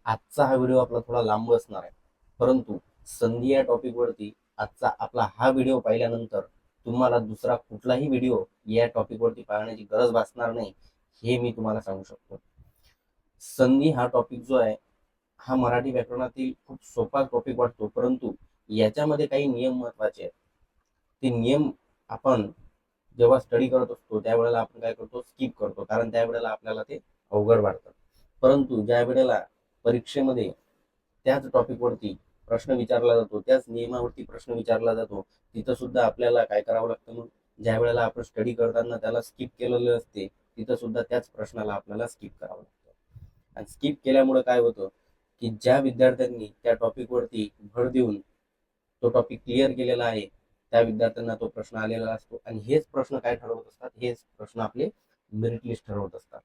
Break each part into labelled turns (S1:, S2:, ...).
S1: आजचा हा व्हिडिओ आपला थोडा लांब असणार आहे, परंतु संधी या टॉपिकवरती आजचा आपला हा व्हिडिओ पाहिल्यानंतर तुम्हाला दुसरा कुठलाही व्हिडिओ या टॉपिकवरती पाहण्याची गरज भासणार नाही, हे मी तुम्हाला सांगू शकतो. संधी हा टॉपिक जो आहे हा मराठी व्याकरणातील खूप सोपा टॉपिक वाटतो, परंतु याच्यामध्ये काही नियम महत्वाचे आहेत. ते नियम आपण जेव्हा स्टडी करत असतो त्यावेळेला आपण काय करतो, स्किप करतो, कारण त्यावेळेला आपल्याला ते अवघड वाटतं. परंतु ज्या वेळेला परीक्षेमध्ये त्याच टॉपिकवरती प्रश्न विचारला जातो, त्याच नियमावरती प्रश्न विचारला जातो, तिथं सुद्धा आपल्याला काय करावं लागतं, मग ज्या वेळेला आपण स्टडी करताना त्याला स्किप केलेलं असते, तिथं सुद्धा त्याच प्रश्नाला आपल्याला स्किप करावं लागतं. आणि स्किप केल्यामुळे काय होतं की ज्या विद्यार्थ्यांनी त्या टॉपिकवरती भर देऊन तो टॉपिक क्लिअर केलेला आहे त्या विद्यार्थ्यांना तो प्रश्न आलेला असतो, आणि हेच प्रश्न काय ठरवत असतात, हेच प्रश्न आपले मेरिट लिस्ट ठरवत असतात.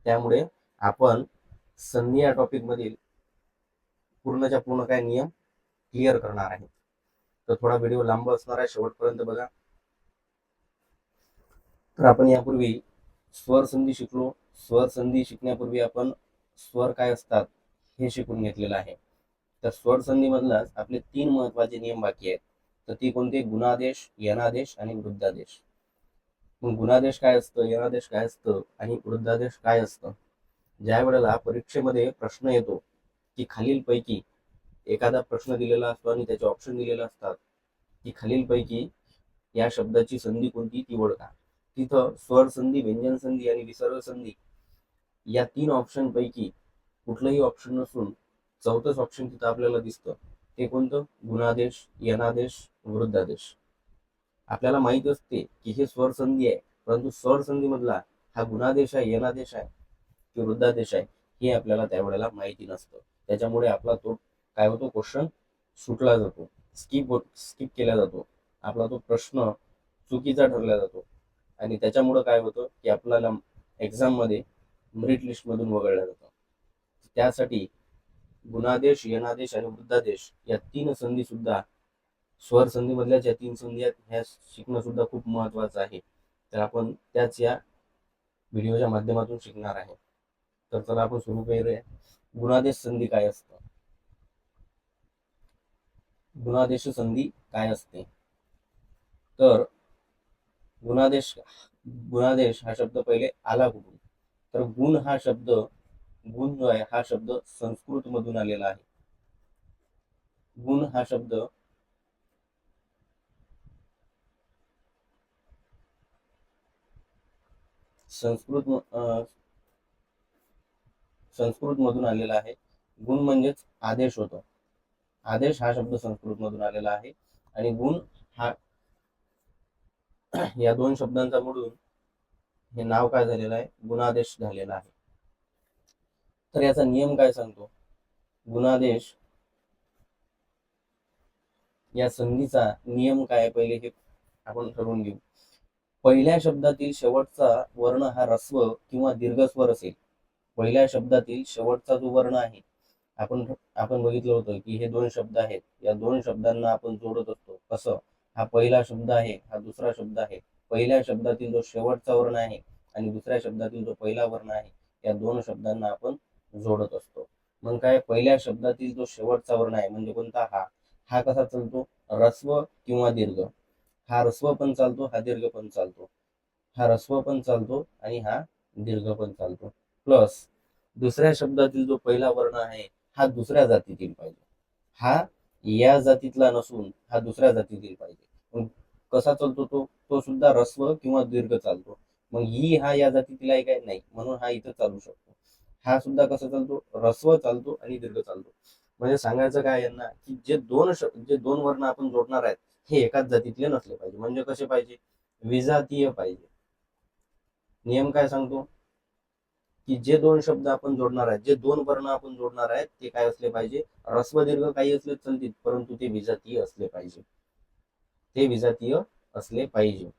S1: त्यामुळे आपण संधी या टॉपिक मधील पूर्णच्या पूर्ण काय नियम क्लिअर करणार आहे. तर थोडा व्हिडिओ लांब असणार आहे, शेवटपर्यंत बघा. तर आपण यापूर्वी स्वर संधी शिकलो. स्वर संधी शिकण्यापूर्वी आपण स्वर काय असतात हे शिकून घेतलेलं आहे. तर स्वर संधी मधलाच आपले 3 महत्वाचे नियम बाकी आहेत. तर ती कोणते? गुणादेश, यनादेश आणि वृद्धादेश. मग गुणादेश काय असतं, यनादेश काय असतं आणि वृद्धादेश काय असतं? ज्या वेळेला परीक्षेमध्ये प्रश्न येतो की खालीलपैकी एखादा प्रश्न दिलेला असतो आणि त्याचे ऑप्शन दिलेले असतात की खालीलपैकी या शब्दाची संधी कोणती ती ओळखा. तिथं स्वर संधी, व्यंजन संधी आणि विसर्ग संधी या 3 ऑप्शन पैकी कुठलंही ऑप्शन नसून चौथंच ऑप्शन तिथं आपल्याला दिसतं. ते कोणतं? गुणादेश, यनादेश, वृद्धादेश. आपल्याला माहित असते की हे स्वर संधी आहे, परंतु स्वर संधी मधला हा गुणादेश आहे, यनादेश आहे की वृद्धादेश आहे हे आपल्याला त्यावेळेला माहिती नसतं. त्याच्यामुळे आपला तो काय होतो, क्वेश्चन सुटला जातो, स्किप केला जातो, आपला तो प्रश्न चुकीचा ठरला जातो, आणि त्याच्यामुळं काय होतं की आपल्याला एक्झाम मध्ये मेरिट लिस्ट मधून वगळलं जातं. त्यासाठी गुणादेश, यनादेश आणि वृद्धादेश या 3 संधी सुद्धा, स्वर संधी मधल्या ज्या 3 संधी आहेत ह्या शिकणं सुद्धा खूप महत्वाचं आहे. तर आपण त्याच या व्हिडिओच्या माध्यमातून शिकणार आहे. तर चला आपण सुरू करूया. गुणादेश संधी काय असतं? गुणादेश संधी काय असते? तर गुणादेश गुणादेश हा शब्द पहिले आला कुठून? तर गुण जो आहे हा शब्द संस्कृत मधून आलेला आहे. गुण हा शब्द संस्कृत संस्कृत मधून आलेला आहे. गुण म्हणजेच आदेश होतो. आदेश हा शब्द संस्कृत मधून आलेला आहे, आणि गुण हा या 2 शब्दांचा मिळून हे नाव काय झालेलं आहे, गुणादेश झालेला आहे. तर याचा नियम काय सांगतो? गुणादेश या संधीचा नियम काय पहिले हे आपण ठरवून घेऊ. पहिल्या शब्दातील शेवटचा वर्ण हा ऱ्हस्व किंवा दीर्घस्वर असेल. पहिल्या शब्दातील शेवटचा जो वर्ण आहे, आपण आपण बघितलं होतं की हे 2 शब्द आहेत, या 2 शब्दांना आपण जोडत असतो. कसं? हा पहिला शब्द आहे, हा दुसरा शब्द आहे. पहिल्या शब्दातील जो शेवटचा वर्ण आहे आणि दुसऱ्या शब्दातील जो पहिला वर्ण आहे, या 2 शब्दांना आपण जोडत असतो. मग काय, पहिल्या शब्दातील जो शेवटचा वर्ण आहे म्हणजे कोणता? हा हा कसा चालतो? ऱ्हस्व किंवा दीर्घ. हा ऱ्हस्व पण चालतो, हा दीर्घ पण चालतो. हा ऱ्हस्व पण चालतो आणि हा दीर्घ पण चालतो. प्लस दुसऱ्या शब्दातील जो पहिला वर्ण आहे हा दुसऱ्या जातीतील पाहिजे. हा या जातीतला नसून हा दुसऱ्या जातीतील पाहिजे. मग कसा चालतो तो? तो सुद्धा ऱ्हस्व किंवा दीर्घ चालतो. मग ही हा या जातीतील आहे काय? नाही, म्हणून हा इथं चालू शकतो. हा सुद्धा कसा चालतो? ऱ्हस्व चालतो आणि दीर्घ चालतो. म्हणजे सांगायचं काय यांना की जे दोन वर्ण आपण जोडणार आहेत हे एकाच जातीतले नसले पाहिजे. म्हणजे कसे पाहिजे? विजातीय पाहिजे. नियम काय सांगतो की जे 2 शब्द आपण जोडणार आहेत, जे 2 वर्ण आपण जोडणार आहेत ते काय असले पाहिजे? ऱ्हस्व दीर्घ काही असले चालतील, परंतु ते विजातीय असले पाहिजे. ते विजातीय असले पाहिजे.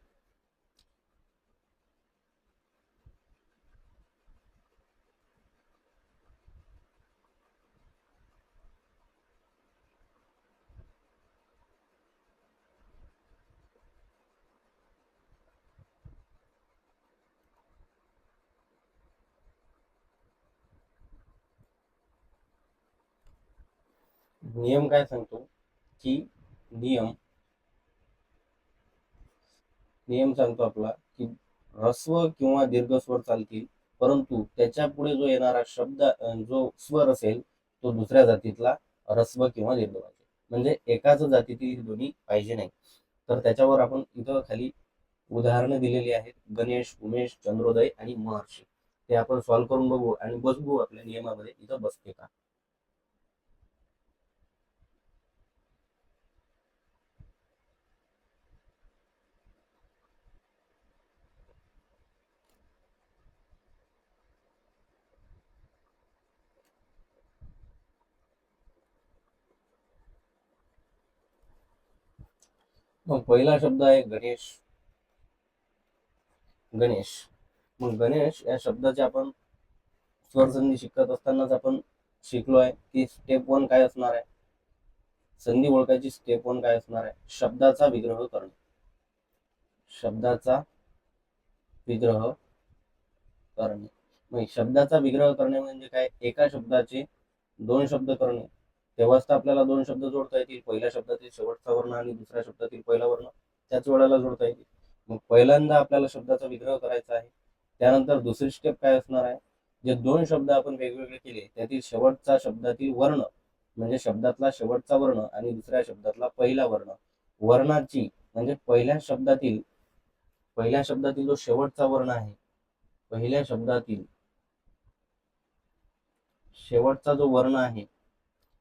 S1: नियम काय सांगतो की नियम नियम सांगतो आपला की ह्रस्व किंवा दीर्घ स्वर चालतील, परंतु त्याच्या पुढे जो येणारा शब्द जो स्वर असेल तो दुसऱ्या जातीतला ह्रस्व किंवा दीर्घ पाहिजे. म्हणजे एकाच जातीतील दोन्ही पाहिजे नाही. तर त्याच्यावर आपण इथं खाली उदाहरणं दिलेली आहेत. गणेश, उमेश, चंद्रोदय आणि महर्षी. ते आपण सॉल्व्ह करून बघू आणि बघू आपल्या नियमामध्ये इथं बसते का. मग पहिला शब्द आहे गणेश. गणेश. मग गणेश या शब्दाचे आपण स्वरसंधी शिकत असतानाच आपण शिकलो आहे की स्टेप वन काय असणार आहे. संधी ओळखायची स्टेप वन काय असणार आहे. शब्दाचा विग्रह करणे. शब्दाचा विग्रह करणे. मग शब्दाचा विग्रह करणे म्हणजे काय. एका शब्दाचे दोन शब्द करणे. तेव्हाच तर आपल्याला दोन शब्द जोडता येतील. पहिल्या शब्दातील शेवटचा वर्ण आणि दुसऱ्या शब्दातील पहिला वर्ण त्याच वेळेला जोडता येतील. मग पहिल्यांदा आपल्याला शब्दाचा विग्रह करायचा आहे. त्यानंतर दुसरी स्टेप काय असणार आहे. जे दोन शब्द आपण वेगवेगळे केले त्यातील शेवटचा शब्दातील वर्ण म्हणजे शब्दातला शेवटचा वर्ण आणि दुसऱ्या शब्दातला पहिला वर्ण वर्णाची म्हणजे पहिल्या शब्दातील जो शेवटचा वर्ण आहे. पहिल्या शब्दातील शेवटचा जो वर्ण आहे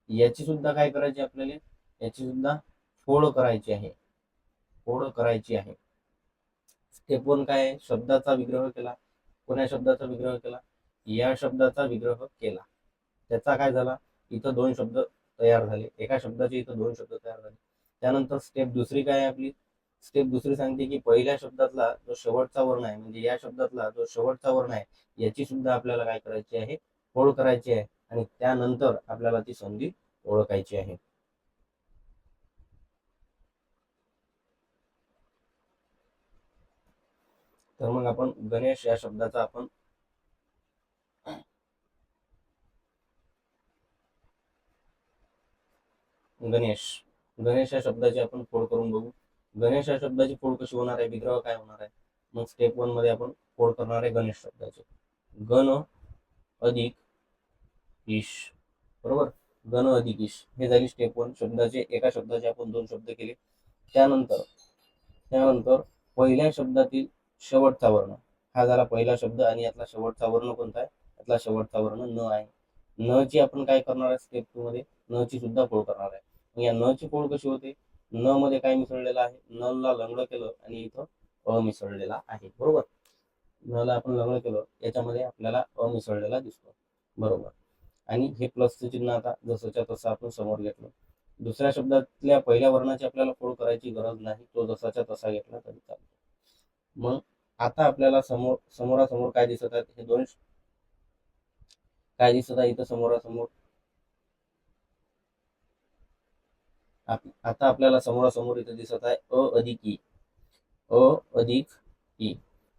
S1: याची सुद्धा काय करायची आपल्याला. याची सुद्धा फोड करायची आहे. फोड करायची आहे. स्टेप वन काय आहे. शब्दाचा विग्रह केला. कोण्या शब्दाचा विग्रह केला. या शब्दाचा विग्रह केला. त्याचा काय झाला. इथं दोन शब्द तयार झाले. एका शब्दाचे इथं दोन शब्द तयार झाले. त्यानंतर स्टेप दुसरी काय आहे आपली. स्टेप दुसरी सांगते की पहिल्या शब्दातला जो शेवटचा वर्ण आहे म्हणजे या शब्दातला जो शेवटचा वर्ण आहे याची सुद्धा आपल्याला काय करायची आहे. फोड करायची आहे आणि त्यानंतर आपल्याला ती संधी ओळखायची आहे. तर मग आपण गणेश या शब्दाचा आपण गणेश गणेश या शब्दाची आपण फोड करून बघू. गणेश या शब्दाची फोड कशी होणार आहे. विग्रह काय होणार आहे. मग स्टेप वन मध्ये आपण फोड करणार आहे गणेश शब्दाचे. गण अधिक ईश. बरोबर. गण अधिक ईश हे झाली स्टेप वन. शब्दाचे एका शब्दाचे आपण दोन शब्द केले. त्यानंतर त्यानंतर पहिल्या शब्दातील शेवटचा वर्ण हा झाला पहिला शब्द आणि यातला शेवटचा वर्ण कोणता आहे. यातला शेवटचा वर्ण न आहे. न ची आपण काय करणार आहे स्टेप टू मध्ये. न ची सुद्धा फोड करणार आहे. मग या न ची फोड कशी होते. न मध्ये काय मिसळलेलं आहे. न ला लंगडं केलं आणि इथं अ मिसळलेला आहे. बरोबर. न ला आपण लंगडं केलं याच्यामध्ये आपल्याला अ मिसळलेला दिसतो. बरोबर. आणि हे प्लसचं चिन्ह आता जसंच्या तसं आपण समोर घेतलं. दुसऱ्या शब्दातल्या पहिल्या वर्णाची आपल्याला फोड करायची गरज नाही. तो जसाच्या तसा घेतला तरी चालतो. मग आता आपल्याला समोरासमोर काय दिसत आहेत. हे दोन काय दिसत आहे इथं समोरासमोर. आता आपल्याला समोरासमोर इथं दिसत आहे अ अधिक ई. अ अधिक ई.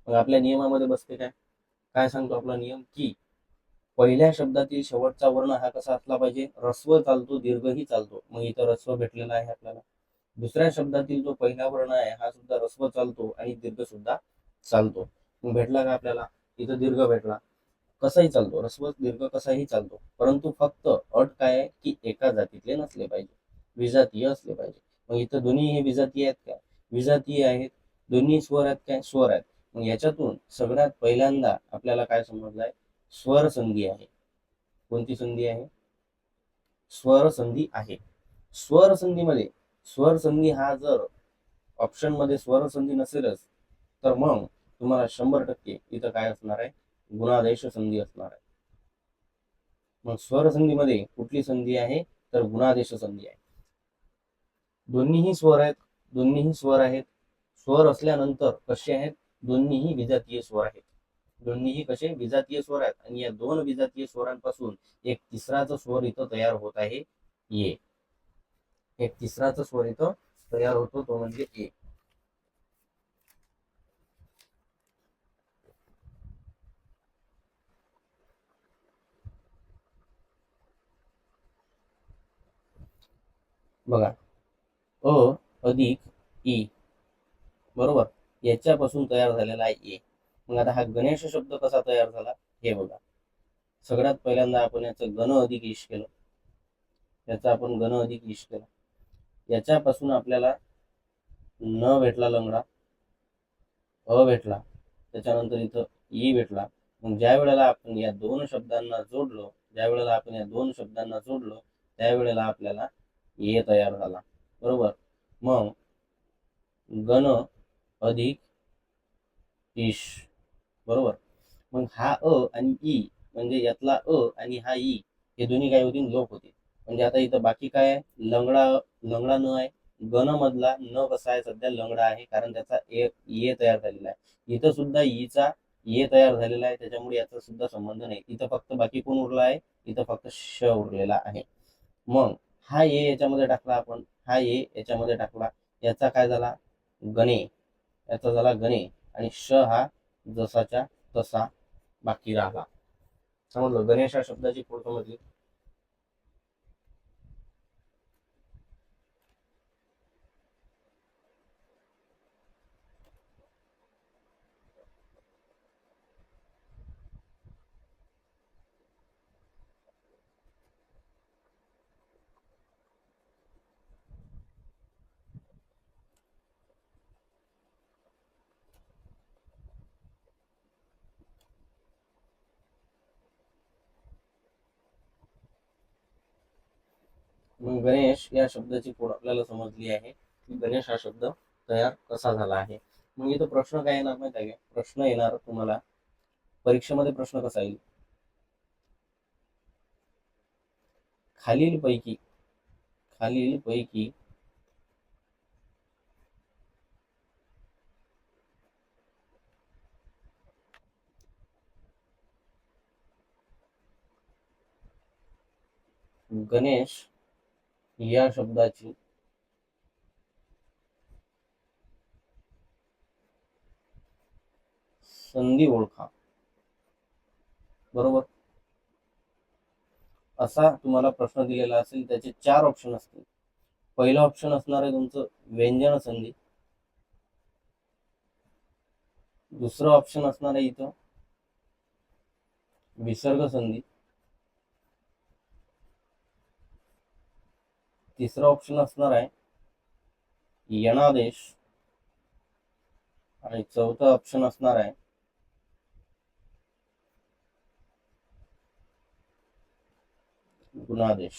S1: मग आपल्या नियमामध्ये बसते काय. काय सांगतो आपला नियम की पहिल्या शब्दातील शेवटचा वर्ण हा कसा असला पाहिजे. ह्रस्व चालतो दीर्घही चालतो. मग इथं ह्रस्व भेटलेला आहे आपल्याला. दुसऱ्या शब्दातील जो पहिला वर्ण आहे हा सुद्धा ह्रस्व चालतो आणि दीर्घ सुद्धा चालतो. मग भेटला का आपल्याला. इथं दीर्घ भेटला. कसाही चालतो. ह्रस्व दीर्घ कसाही चालतो. परंतु फक्त अट काय आहे की एका जातीतले नसले पाहिजे. विजातीय असले पाहिजे. मग इथं दोन्ही हे विजातीय आहेत का. विजातीय आहेत. दोन्ही स्वर आहेत काय. स्वर आहेत. मग याच्यातून सगळ्यात पहिल्यांदा आपल्याला काय समजलंय. स्वर संधी आहे. कोणती संधी आहे. स्वर संधी आहे. स्वर संधीमध्ये स्वर संधी हा जर ऑप्शन मध्ये स्वर संधी नसेलच तर मग तुम्हाला 100% इथं काय असणार आहे. गुणादेश संधी असणार आहे. मग स्वर संधीमध्ये कुठली संधी आहे तर गुणादेश संधी आहे. दोन्हीही स्वर आहेत. दोन्हीही स्वर आहेत. स्वर असल्यानंतर कसे आहेत. दोन्हीही विजातीय स्वर आहेत. दोन्हीही कसे विजातीय स्वर आहेत आणि या दोन विजातीय स्वरांपासून एक तिसराच स्वर इथं तयार होत आहे ये. एक तिसराच स्वर इथं तयार होतो तो म्हणजे ए. बघा, अ अधिक ई, बरोबर, याच्यापासून तयार झालेला आहे ए. मग आता हा गणेश शब्द कसा तयार झाला हे बघा. सगळ्यात पहिल्यांदा आपण याचं गण अधिक ईश केलं. याचा आपण गण अधिक ईश केला. याच्यापासून आपल्याला न भेटला लंगडा, अ भेटला, त्याच्यानंतर इथं ई भेटला. मग ज्या वेळेला आपण या दोन शब्दांना जोडलो, त्यावेळेला आपल्याला ए तयार झाला, बरोबर. मग गण अधिक ईश, बरोबर. मग हा अ आणि ई, म्हणजे यातला अ आणि हा ई, हे दोन्ही काय होतील, लोप होतील. म्हणजे आता इथं बाकी काय आहे, लंगडा, लंगडा न आहे. गण मधला न कसा आहे, सध्या लंगडा आहे, कारण त्याचा ए तयार झालेला आहे. इथं सुद्धा ईचा ए तयार झालेला आहे, त्याच्यामुळे याचा सुद्धा संबंध नाही. इथं फक्त बाकी कोण उरला आहे, इथं फक्त श उरलेला आहे. मग हा ए याच्यामध्ये टाकला आपण, हा ए याच्यामध्ये टाकला, याचा काय झाला, गणे, याचा झाला गणे. आणि श हा जसाच्या तसा बाकी राहिला. समजलं, गणेश या शब्दाची फोड समजली. मग गणेश या शब्दाची फोड आपल्याला समजली आहे की गणेश हा शब्द तयार कसा झाला आहे. मग इथं प्रश्न काय येणार माहिती आहे का, प्रश्न येणार तुम्हाला परीक्षेमध्ये, प्रश्न कसा येईल, खालीलपैकी खालीलपैकी गणेश या शब्दाची संधी ओळखा, बरोबर. असा तुम्हाला प्रश्न दिलेला असेल, त्याचे 4 ऑप्शन असतील. पहिलं ऑप्शन असणार आहे तुमचं व्यंजन संधी. दुसरं ऑप्शन असणार आहे इथं विसर्ग संधी. तिसरं ऑप्शन असणार आहे यणादेश. आणि चौथं ऑप्शन असणार आहे गुणादेश.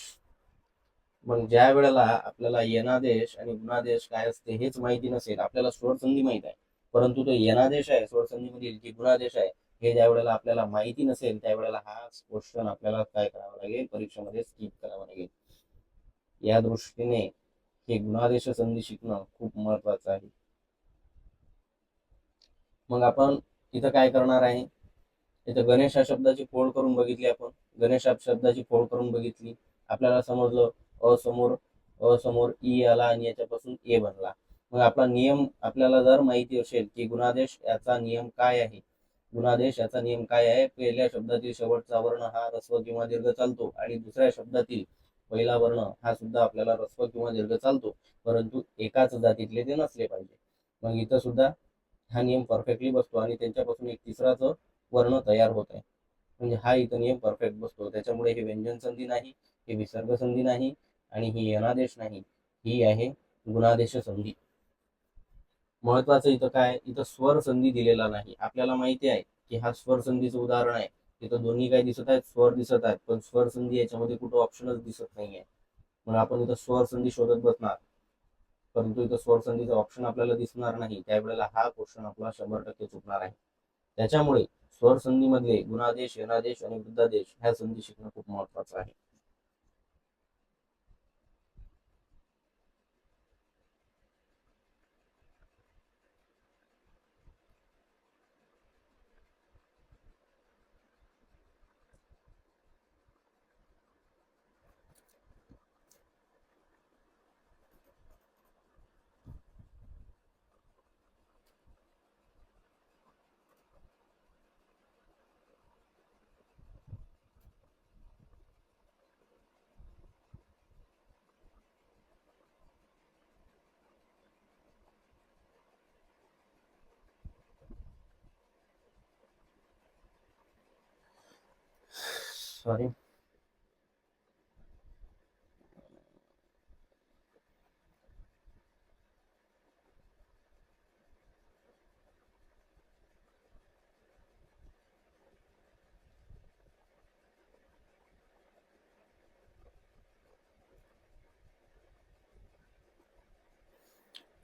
S1: मग ज्या वेळेला आपल्याला यनादेश आणि गुणादेश काय असते हेच माहिती नसेल, आपल्याला स्वरसंधी माहित आहे, परंतु तो यनादेश आहे स्वरसंधी मधील की गुणादेश आहे हे ज्या वेळेला आपल्याला माहिती नसेल, त्यावेळेला हा क्वेश्चन आपल्याला काय करावा लागेल, परीक्षेमध्ये स्किप करावा लागेल. या दृष्टीने हे गुणादेश संधी शिकणं खूप महत्वाचं आहे. मग आपण इथं काय करणार आहे, इथं गणेश या शब्दाची फोड करून बघितली आपण. गणेश या शब्दाची फोड करून बघितली, आपल्याला समजलं अ समोर ई आला आणि याच्यापासून ए बनला. मग आपला नियम आपल्याला जर माहिती असेल की गुणादेश याचा नियम काय आहे, पहिल्या शब्दातील शेवटचा वर्ण हा ऱ्हस्व किंवा दीर्घ चालतो आणि दुसऱ्या शब्दातील पहिला वर्ण हा सुद्धा आपल्याला ऱ्हस्व किंवा दीर्घ चालतो, परंतु एकाच जातीतले ते नसले पाहिजे. मग इथं सुद्धा हा नियम परफेक्टली बसतो आणि त्यांच्यापासून एक तिसराच वर्ण तयार होत आहे. म्हणजे हा इथं नियम परफेक्ट बसतो. त्याच्यामुळे हे व्यंजन संधी नाही, हे विसर्ग संधी नाही आणि ही यनादेश नाही, ही आहे गुणादेश संधी. महत्वाचं इथं काय, इथं स्वर संधी दिलेला नाही. आपल्याला माहिती आहे की हा स्वर संधीचं उदाहरण आहे. इथं दोन्ही काय दिसत आहेत, स्वर दिसत आहेत, पण स्वर संधी याच्यामध्ये कुठं ऑप्शनच दिसत नाहीये. मग आपण इथं स्वर संधी शोधत बसणार, परंतु इथं स्वर संधीचा ऑप्शन आपल्याला दिसणार नाही. त्यावेळेला हा क्वेश्चन आपला 100% चुकणार आहे. त्याच्यामुळे स्वर संधी मधले गुणादेश, यनादेश आणि वृद्धादेश ह्या संधी शिकणं खूप महत्वाचं आहे. सॉरी,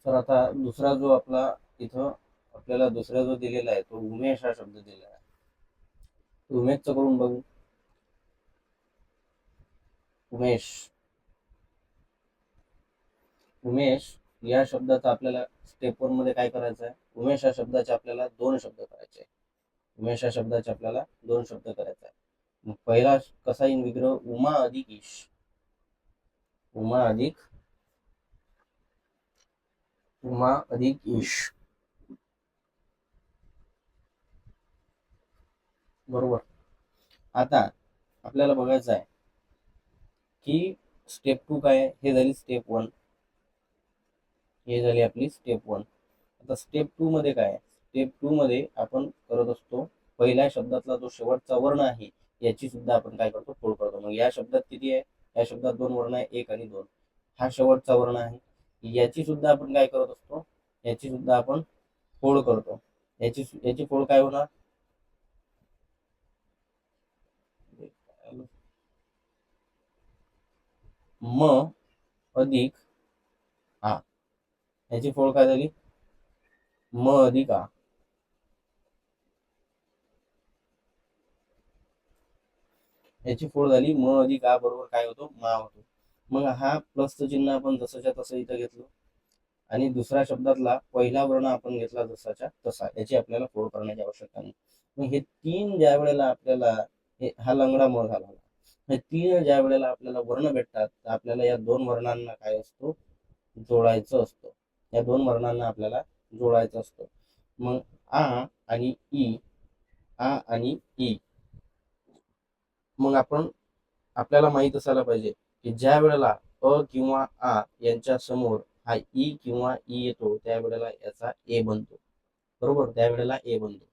S1: तर आता दुसरा जो आपला इथं आपल्याला दुसरा जो दिलेला आहे तो उमेश हा शब्द दिलेला आहे. उमेशचं करून बघू. उमेश, उमेश या शब्दाचा आपल्याला स्टेप 1 मध्ये काय करायचं आहे? उमेश या शब्दाचे आपल्याला 2 शब्द करायचे आहे. उमेश या शब्दाचे आपल्याला 2 शब्द करायचे आहे. मग पहिला कसा येईल विग्रह? उमा अधिक ईश. उमा अधिक ईश. बरोबर. आता आपल्याला बघायचं आहे की स्टेप 2 काय आहे? हे झाली स्टेप 1. हे झाली आपली स्टेप 1. आता स्टेप 2 मध्ये काय आहे? स्टेप 2 मध्ये आपण करत असतो पहिल्या शब्दातला जो शेवटचा वर्ण आहे याची सुद्धा आपण काय करतो? फोड करतो. मग या शब्दात किती आहे? या शब्दात 2 वर्ण आहे, 1 आणि 2. हा शेवटचा वर्ण आहे. याची सुद्धा आपण काय करत असतो? याची सुद्धा आपण फोड करतो. याची फोड काय होणार? म अधिक आ. याची फोड काय झाली? म अधिक आ. याची फोड झाली म अधिक आ बरोबर काय होतो? मा होतो. मग हा प्लसचं चिन्ह आपण जसंच्या तसं इथं घेतलं आणि दुसऱ्या शब्दातला पहिला वर्ण आपण घेतला जसाच्या तसा. याची आपल्याला फोड करण्याची आवश्यकता नाही. मग हे 3 ज्या वेळेला आपल्याला हा लंगडा म झाला. हे 3 ज्या वेळेला आपल्याला वर्ण भेटतात तर आपल्याला या 2 वर्णांना काय असतो? जोडायचं असतं. या 2 वर्णांना आपल्याला जोडायचं असतं. मग आ आणि ई, आ आणि ई. मग आपल्याला माहित असायला पाहिजे की ज्या वेळेला अ किंवा आ यांच्या समोर हा ई किंवा ई येतो त्यावेळेला याचा ए बनतो. बरोबर, त्यावेळेला ए बनतो.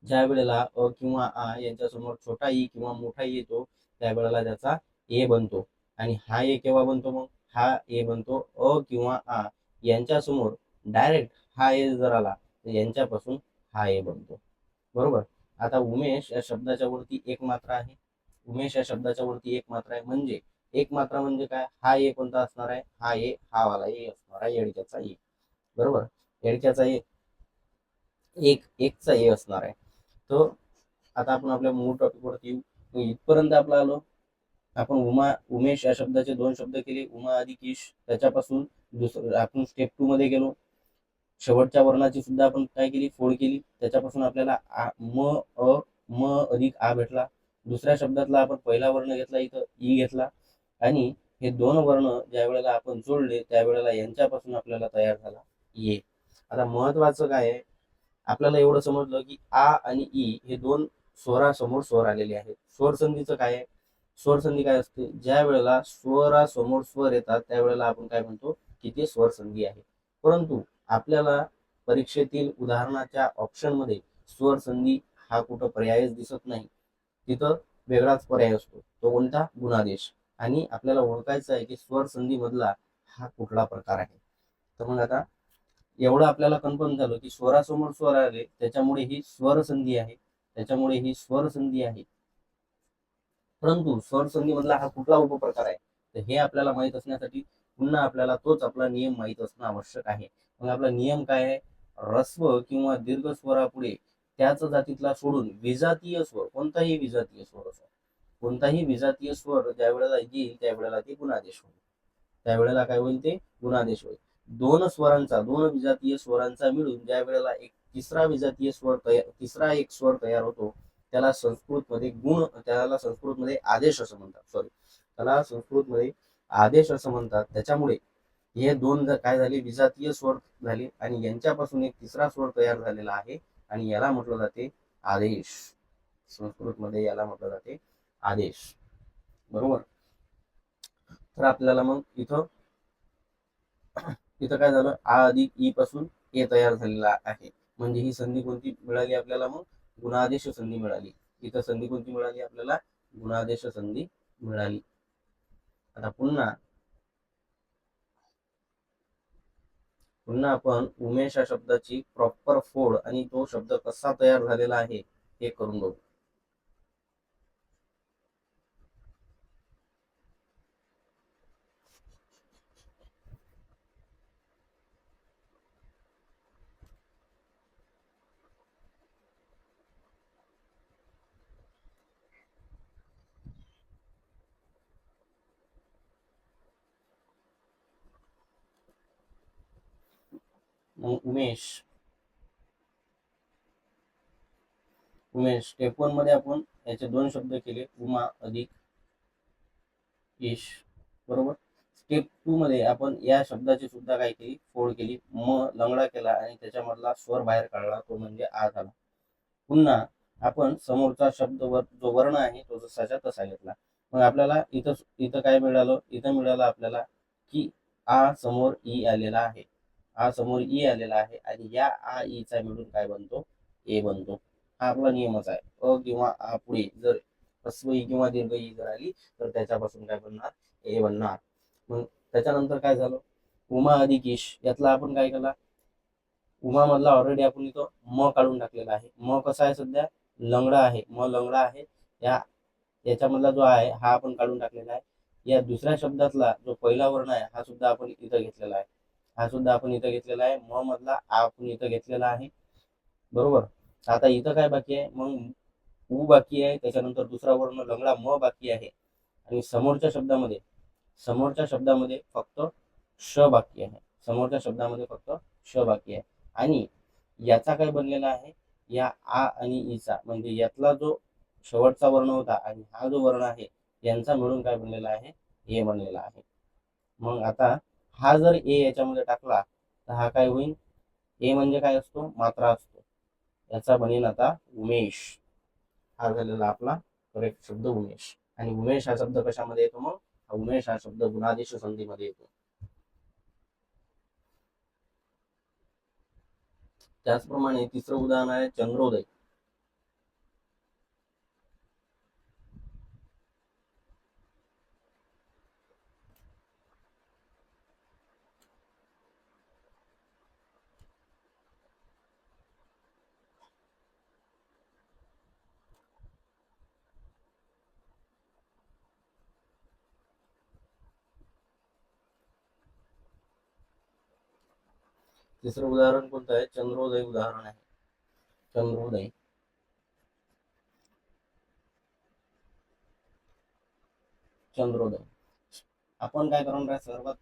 S1: ज्या वेळेला अ किंवा आ यांच्या समोर छोटा ई किंवा मोठा ई येतो त्यावेळेला त्याचा ए बनतो. आणि हा ए केव्हा बनतो? मग हा ए बनतो अ किंवा आ यांच्या समोर डायरेक्ट हा ए जर आला तर यांच्यापासून हा ए बनतो. बरोबर. आता उमेश या शब्दाच्या वरती एक मात्रा आहे. उमेश या शब्दाच्या वरती एक मात्रा आहे म्हणजे एक मात्रा म्हणजे काय? हा ए कोणता असणार आहे? हा ए हा वाला ए असणार आहे, एडक्याचा ए. बरोबर, एडक्याचा ए एक एकचा ए असणार आहे. तर आता आपण आपल्या मूळ टॉपिक वरती येऊ. इथपर्यंत आपलं आलो. आपण उमेश या शब्दाचे 2 शब्द केले, उमा अधिक ईश. त्याच्यापासून दुसरं आपण स्टेप 2 मध्ये गेलो. शेवटच्या वर्णाची सुद्धा आपण काय केली? फोड केली. त्याच्यापासून आपल्याला म अधिक आ भेटला. दुसऱ्या शब्दातला आपण पहिला वर्ण घेतला, इथं ई घेतला आणि हे 2 वर्ण ज्या वेळेला आपण जोडले त्यावेळेला यांच्यापासून आपल्याला तयार झाला ए. आता महत्वाचं काय आहे? आपल्याला एवढं समजलं की आ आणि ई हे 2 स्वरासमोर स्वर आलेले आहेत. स्वर संधीचं काय आहे? स्वर संधी काय असते? ज्या वेळेला स्वरासमोर स्वर येतात त्यावेळेला आपण काय म्हणतो की ते स्वर संधी आहे. परंतु आपल्याला परीक्षेतील उदाहरणाच्या ऑप्शन मध्ये स्वर संधी हा कुठं पर्यायच दिसत नाही. तिथं वेगळाच पर्याय असतो. तो कोणता? गुणादेश. आणि आपल्याला ओळखायचं आहे की स्वर संधी मधला हा कुठला प्रकार आहे. तर मग आता एवढं आपल्याला कन्फर्म झालं की स्वरासमोर स्वर आले त्याच्यामुळे ही स्वर संधी आहे. त्याच्यामुळे ही स्वर संधी आहे. परंतु स्वर संधी मधला हा कुठला उपप्रकार आहे तर हे आपल्याला माहित असण्यासाठी पुन्हा आपल्याला तोच आपला नियम माहित असणं आवश्यक आहे. मग आपला नियम काय आहे? ऱ्हस्व किंवा दीर्घ स्वरापुढे त्याच जातीतला सोडून विजातीय स्वर, कोणताही विजातीय स्वर असो, कोणताही विजातीय स्वर ज्या वेळेला येईल त्यावेळेला ते गुणादेश होईल. त्यावेळेला काय होईल? ते गुणादेश होईल. 2 स्वरांचा, 2 विजातीय स्वरांचा मिळून ज्या वेळेला एक तिसरा विजातीय स्वर तिसरा एक स्वर तयार होतो त्याला संस्कृतमध्ये आदेश असं म्हणतात. सॉरी, त्याला संस्कृतमध्ये आदेश असं म्हणतात. त्याच्यामुळे हे 2 जर काय झाले? विजातीय स्वर झाले आणि यांच्यापासून एक तिसरा स्वर तयार झालेला आहे आणि याला म्हटलं जाते आदेश. संस्कृतमध्ये याला म्हटलं जाते आदेश. बरोबर. तर आपल्याला मग इथं काय झालं? आ अधिक ई पासून ए तयार झालेला आहे. म्हणजे ही संधी कोणती मिळाली आपल्याला? मग गुणादेश संधी मिळाली. इथं संधी कोणती मिळाली आपल्याला? गुणादेश संधी मिळाली. आता पुन्हा आपण उमेश या शब्दाची प्रॉपर फोड आणि तो शब्द कसा तयार झालेला आहे हे करून बघू. उमेश स्टेप 1 मध्ये आपण याचे 2 शब्द केले, उमा अधिक ईश, बरोबर. स्टेप 2 मध्ये आपण या शब्दाची सुद्धा काय केली? फोड केली, लंगडा केला आणि त्याच्यामधला स्वर बाहेर काढला, तो म्हणजे आ झाला. पुन्हा आपण समोरचा शब्द जो वर्ण आहे तो जसाच्या तसा घेतला. मग आपल्याला इथं काय मिळालं? इथं मिळालं आपल्याला की आ समोर ई आलेला आहे, आ समोर ई आलेला आहे आणि या आ ई चा मिळून काय बनतो? ए बनतो. हा आपला नियमच आहे. अ किंवा आ पुढे जर ह्रस्व ई किंवा दीर्घ ई जर आली तर त्याच्यापासून काय बनणार? ए बनणार. मग त्याच्यानंतर काय झालं? उमा अधिक ईश यातला आपण काय केला? उमा मधला ऑलरेडी आपण इथं म काढून टाकलेला आहे. म कसा आहे? सध्या लंगडा आहे, म लंगडा आहे. याच्यामधला जो आहे हा आपण काढून टाकलेला आहे. या दुसऱ्या शब्दातला जो पहिला वर्ण आहे हा सुद्धा आपण इथं घेतलेला आहे, हा सुद्धा आपण इथं घेतलेला आहे. म मधला आ आपण इथं घेतलेला आहे, बरोबर. आता इथं काय बाकी आहे? मग उ बाकी आहे, त्याच्यानंतर दुसरा वर्ण लंगडा म बाकी आहे आणि समोरच्या शब्दामध्ये फक्त श बाकी आहे. समोरच्या शब्दामध्ये फक्त श बाकी आहे आणि याचा काय बनलेला आहे? या आ आणि ईचा म्हणजे यातला जो शेवटचा वर्ण होता आणि हा जो वर्ण आहे यांचा मिळून काय बनलेला आहे? ए बनलेला आहे. मग आता हा जर ए याच्यामध्ये टाकला तर हा काय होईल? ए म्हणजे काय असतो? मात्रा असतो. याचा बनेल आता उमेश. हा झालेला आपला करेक्ट शब्द उमेश. आणि उमेश हा शब्द कशामध्ये येतो? मग उमेश हा शब्द गुणादेश संधीमध्ये येतो. त्याचप्रमाणे तिसरं उदाहरण आहे चंद्रोदय. तिसरं उदाहरण कोणतं आहे? चंद्रोदय उदाहरण आहे. चंद्रोदय आपण काय करणार आहे? सर्वात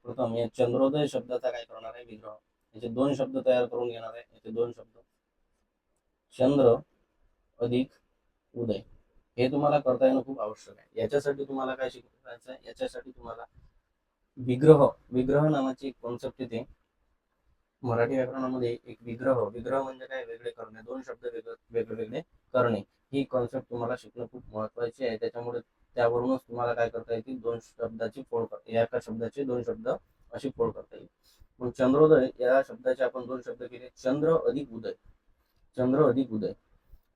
S1: प्रथम या चंद्रोदय शब्दाचा काय करणार आहे? विग्रह. याचे 2 शब्द तयार करून घेणार आहे. याचे 2 शब्द चंद्र अधिक उदय. हे तुम्हाला करता येणं खूप आवश्यक आहे. याच्यासाठी तुम्हाला काय शिकायचं आहे? याच्यासाठी तुम्हाला विग्रह नावाची एक कॉन्सेप्ट येते मराठी व्याकरणामध्ये. एक विग्रह म्हणजे काय? वेगळे करणे, 2 शब्द वेगळे करणे. ही कॉन्सेप्ट तुम्हाला शिकणं खूप महत्वाची आहे. त्याच्यामुळे त्यावरूनच तुम्हाला काय करता येतील? 2 शब्दाची फोड एका शब्दाचे 2 शब्द अशी फोड करता येईल. मग चंद्रोदय या शब्दाचे आपण 2 शब्द केले, चंद्र अधिक उदय.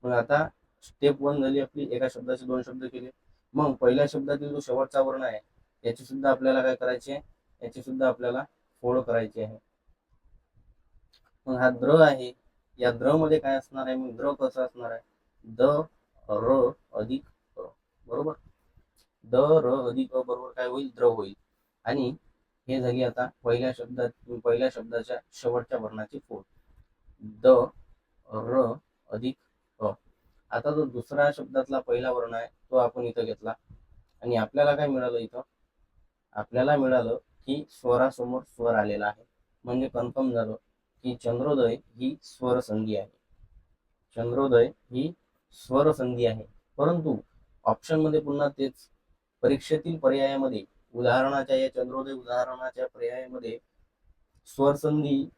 S1: मग आता स्टेप 1 झाली आपली, एका शब्दाचे 2 शब्द केले. मग पहिल्या शब्दातील जो शेवटचा वर्ण आहे याची सुद्धा आपल्याला काय करायचे आहे? याची सुद्धा आपल्याला फोड करायची आहे. मग हा द्र आहे, या द्र मध्ये काय असणार आहे? मग द्र कसा असणार आहे? द र अधिक अ, बरोबर. द र अधिक अ बरोबर काय होईल? द्र होईल. आणि हे झाली आता पहिल्या शब्दाच्या शेवटच्या वर्णाची फोड, द र अधिक अ. आता जो दुसऱ्या शब्दातला पहिला वर्ण आहे तो आपण इथं घेतला आणि आपल्याला काय मिळालं? इथं आपल्याला मिळालं की स्वरासमोर स्वर आलेला आहे. म्हणजे कन्फर्म झालं की चंद्रोदय ही स्वर संधी आहे. परंतु ऑप्शन मध्ये पुन्हा तेच, परीक्षेतील पर्यायामध्ये उदाहरणाच्या या चंद्रोदय उदाहरणाच्या पर्यायामध्ये स्वरसंधी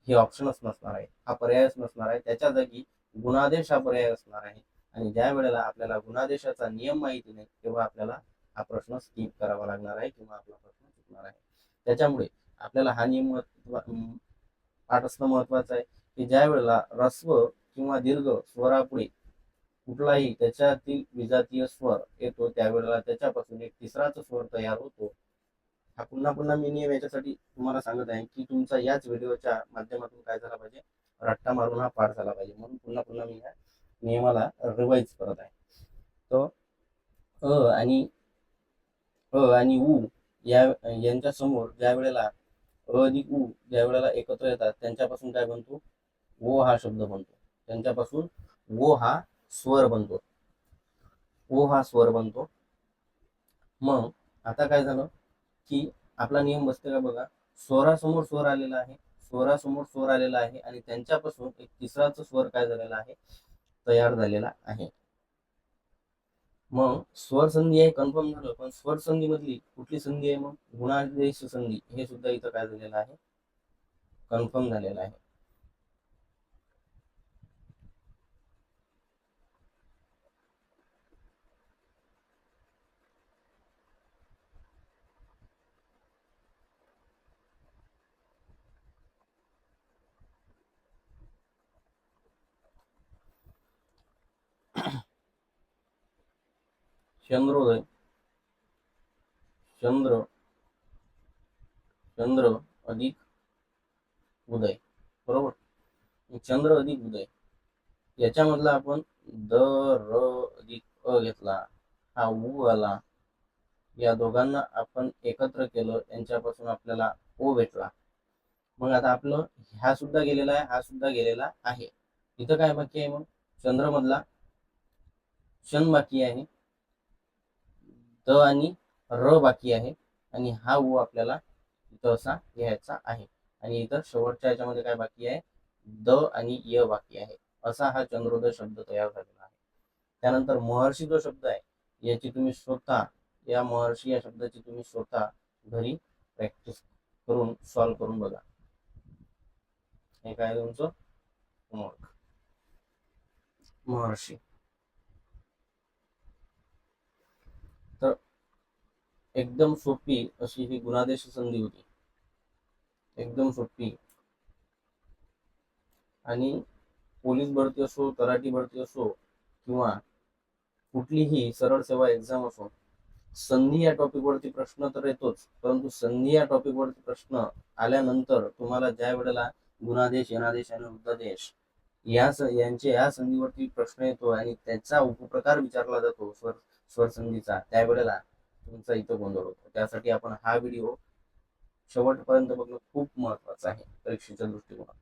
S1: हे ऑप्शनच नसणार आहे, हा पर्यायच नसणार आहे. त्याच्या जागी गुणादेश हा पर्याय असणार आहे. आणि ज्या वेळेला आपल्याला गुणादेशाचा नियम माहिती नाही तेव्हा आपल्याला हा प्रश्न स्किप करावा लागणार आहे किंवा आपला प्रश्न चुकणार आहे. त्याच्यामुळे आपल्याला हा नियम पाठ असणं महत्वाचं आहे की ज्या वेळेला ह्रस्व किंवा दीर्घ स्वरापुढे कुठलाही त्याच्यातील विजातीय स्वर येतो त्यावेळेला त्याच्यापासून एक तिसराच स्वर तयार होतो. हा पुन्हा पुन्हा मी नियम याच्यासाठी तुम्हाला सांगत आहे की तुमचा याच व्हिडिओच्या माध्यमातून काय झाला पाहिजे, रट्टा मारून हा पाठ झाला पाहिजे, म्हणून पुन्हा पुन्हा मी या नियमाला रिवाइज करत आहे. तो अ आणि उ या यांच्या समोर ज्या वेळेला अ आणि उ ज्या वेळेला एकत्र येतात त्यांच्यापासून काय बनतो, ओ हा शब्द बनतो. त्यांच्यापासून ओ हा स्वर बनतो. ओ हा स्वर बनतो. मग आता काय झालं की आपला नियम बसते का बघा, स्वरासमोर स्वर आलेला आहे, स्वरासमोर स्वर आलेला आहे आणि त्यांच्यापासून एक तिसराच स्वर काय झालेला आहे, तयार झालेला आहे. मग स्वर संधी आहे कन्फर्म झालं, पण स्वर संधी मधली कुठली संधी आहे, मग गुणादेश संधी, हे सुद्धा इथं काय झालेलं आहे, कन्फर्म झालेलं आहे. चंद्रोदय, चंद्र, चंद्र अधिक उदय, बरोबर. चंद्र अधिक उदय याच्यामधला आपण द र अधिक अ घेतला, हा उ आला, या दोघांना आपण एकत्र केलं, यांच्यापासून आपल्याला ओ भेटला. मग आता आपलं हा सुद्धा गेलेला आहे, हा सुद्धा गेलेला आहे. इथं काय बाकी आहे, मग चंद्र मधला शन बाकी आहे, द आणि र बाकी आहे, आणि हा उ आपल्याला इथं असा घ्यायचा आहे. आणि इथं शेवटच्या याच्यामध्ये काय बाकी आहे, द आणि य बाकी आहे. असा हा चंद्रोदय शब्द तयार झालेला आहे. त्यानंतर महर्षी जो शब्द आहे, याची तुम्ही स्वतः, या महर्षी या शब्दाची तुम्ही स्वतः घरी प्रॅक्टिस करून सॉल्व्ह करून बघा. हे काय तुमचं होमवर्क. महर्षी तर एकदम सोपी अशी ही गुणादेश संधी होती, एकदम सोपी. आणि पोलीस भरती असो, तलाठी भरती असो, किंवा कुठलीही सरळ सेवा एक्झाम असो, संधी या टॉपिक वरती प्रश्न तर येतोच, परंतु संधी या टॉपिक वरती प्रश्न आल्यानंतर तुम्हाला ज्या वेळेला गुणादेश, यनादेश आणि वृद्धादेश यांचे या संधीवरती प्रश्न येतो आणि त्याचा उपप्रकार विचारला जातो स्वर संधीचा, त्यावेळेला तुमचा इथं गोंधळ होतो. त्यासाठी आपण हा व्हिडिओ शेवटपर्यंत बघणं खूप महत्वाचं आहे परीक्षेच्या दृष्टिकोनातून.